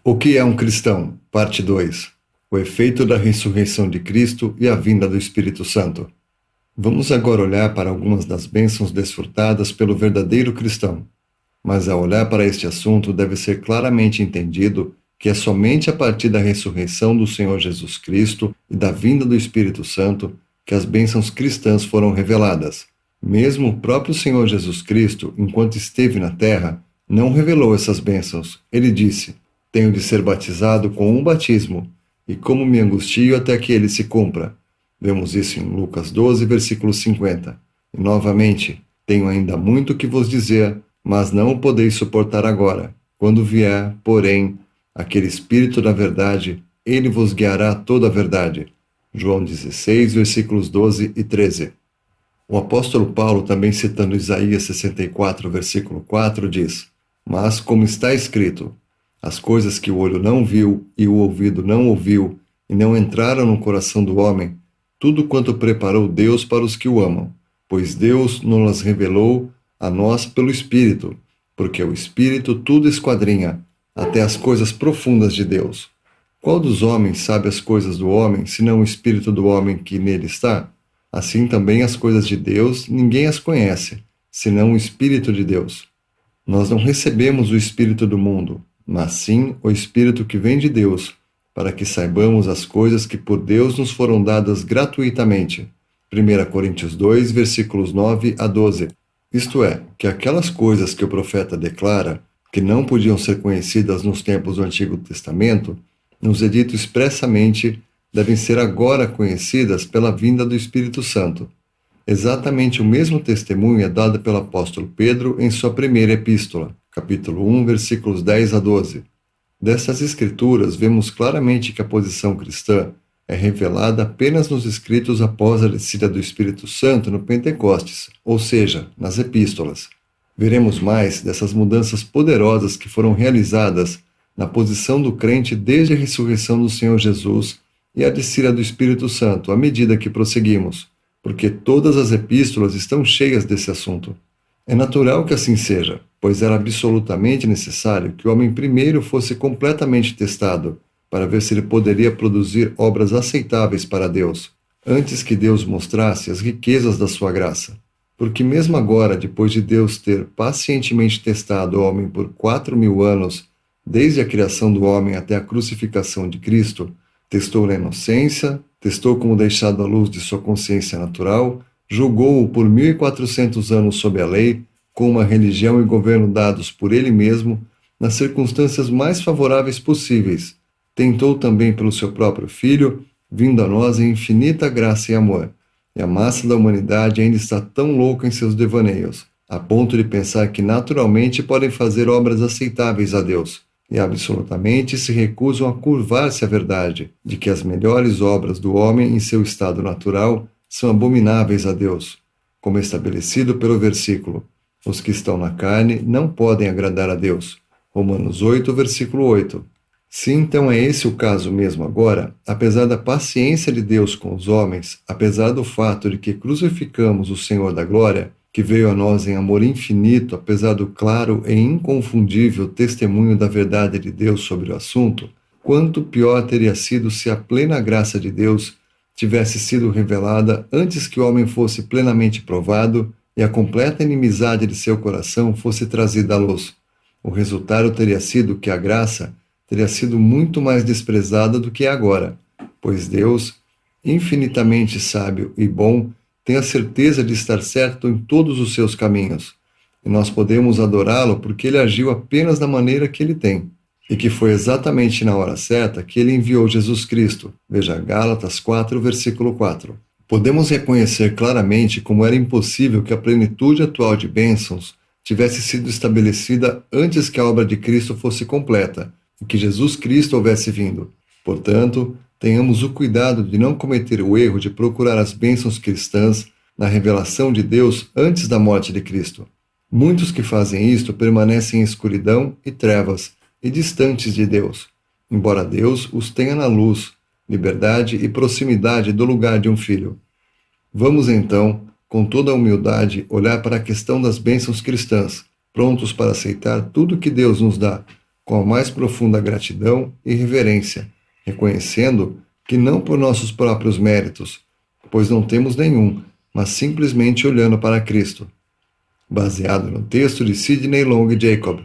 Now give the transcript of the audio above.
O que é um cristão? Parte 2. O efeito da ressurreição de Cristo e a vinda do Espírito Santo. Vamos agora olhar para algumas das bênçãos desfrutadas pelo verdadeiro cristão. Mas ao olhar para este assunto, deve ser claramente entendido que é somente a partir da ressurreição do Senhor Jesus Cristo e da vinda do Espírito Santo que as bênçãos cristãs foram reveladas. Mesmo o próprio Senhor Jesus Cristo, enquanto esteve na terra, não revelou essas bênçãos. Ele disse: tenho de ser batizado com um batismo, e como me angustio até que ele se cumpra. Vemos isso em Lucas 12, versículo 50. E novamente, tenho ainda muito que vos dizer, mas não o podeis suportar agora. Quando vier, porém, aquele Espírito da verdade, ele vos guiará a toda a verdade. João 16, versículos 12 e 13. O apóstolo Paulo, também citando Isaías 64, versículo 4, diz: mas como está escrito, as coisas que o olho não viu e o ouvido não ouviu e não entraram no coração do homem, tudo quanto preparou Deus para os que o amam, pois Deus nos revelou a nós pelo Espírito, porque o Espírito tudo esquadrinha, até as coisas profundas de Deus. Qual dos homens sabe as coisas do homem, senão o Espírito do homem que nele está? Assim também as coisas de Deus, ninguém as conhece, senão o Espírito de Deus. Nós não recebemos o Espírito do mundo, mas sim o Espírito que vem de Deus, para que saibamos as coisas que por Deus nos foram dadas gratuitamente. 1 Coríntios 2, versículos 9 a 12. Isto é, que aquelas coisas que o profeta declara, que não podiam ser conhecidas nos tempos do Antigo Testamento, nos é dito expressamente, devem ser agora conhecidas pela vinda do Espírito Santo. Exatamente o mesmo testemunho é dado pelo apóstolo Pedro em sua primeira epístola, capítulo 1, versículos 10 a 12. Dessas escrituras, vemos claramente que a posição cristã é revelada apenas nos escritos após a descida do Espírito Santo no Pentecostes, ou seja, nas epístolas. Veremos mais dessas mudanças poderosas que foram realizadas na posição do crente desde a ressurreição do Senhor Jesus e a descida do Espírito Santo à medida que prosseguimos, porque todas as epístolas estão cheias desse assunto. É natural que assim seja, pois era absolutamente necessário que o homem primeiro fosse completamente testado, para ver se ele poderia produzir obras aceitáveis para Deus, antes que Deus mostrasse as riquezas da sua graça. Porque mesmo agora, depois de Deus ter pacientemente testado o homem por 4.000 anos, desde a criação do homem até a crucificação de Cristo, testou na inocência, testou como deixado à luz de sua consciência natural, julgou-o por 1.400 anos sob a lei, com uma religião e governo dados por ele mesmo, nas circunstâncias mais favoráveis possíveis. Tentou também pelo seu próprio Filho, vindo a nós em infinita graça e amor. E a massa da humanidade ainda está tão louca em seus devaneios, a ponto de pensar que naturalmente podem fazer obras aceitáveis a Deus, e absolutamente se recusam a curvar-se à verdade de que as melhores obras do homem em seu estado natural são abomináveis a Deus, como estabelecido pelo versículo: os que estão na carne não podem agradar a Deus. Romanos 8, versículo 8. Se então é esse o caso mesmo agora, apesar da paciência de Deus com os homens, apesar do fato de que crucificamos o Senhor da Glória, que veio a nós em amor infinito, apesar do claro e inconfundível testemunho da verdade de Deus sobre o assunto, quanto pior teria sido se a plena graça de Deus tivesse sido revelada antes que o homem fosse plenamente provado e a completa inimizade de seu coração fosse trazida à luz. O resultado teria sido que a graça teria sido muito mais desprezada do que é agora, pois Deus, infinitamente sábio e bom, tem a certeza de estar certo em todos os seus caminhos, e nós podemos adorá-lo porque ele agiu apenas da maneira que ele tem, e que foi exatamente na hora certa que ele enviou Jesus Cristo. Veja Gálatas 4, versículo 4. Podemos reconhecer claramente como era impossível que a plenitude atual de bênçãos tivesse sido estabelecida antes que a obra de Cristo fosse completa, e que Jesus Cristo houvesse vindo. Portanto, tenhamos o cuidado de não cometer o erro de procurar as bênçãos cristãs na revelação de Deus antes da morte de Cristo. Muitos que fazem isto permanecem em escuridão e trevas e distantes de Deus, embora Deus os tenha na luz, liberdade e proximidade do lugar de um filho. Vamos então, com toda a humildade, olhar para a questão das bênçãos cristãs, prontos para aceitar tudo que Deus nos dá, com a mais profunda gratidão e reverência, reconhecendo que não por nossos próprios méritos, pois não temos nenhum, mas simplesmente olhando para Cristo. Baseado no texto de Sidney Long Jacob.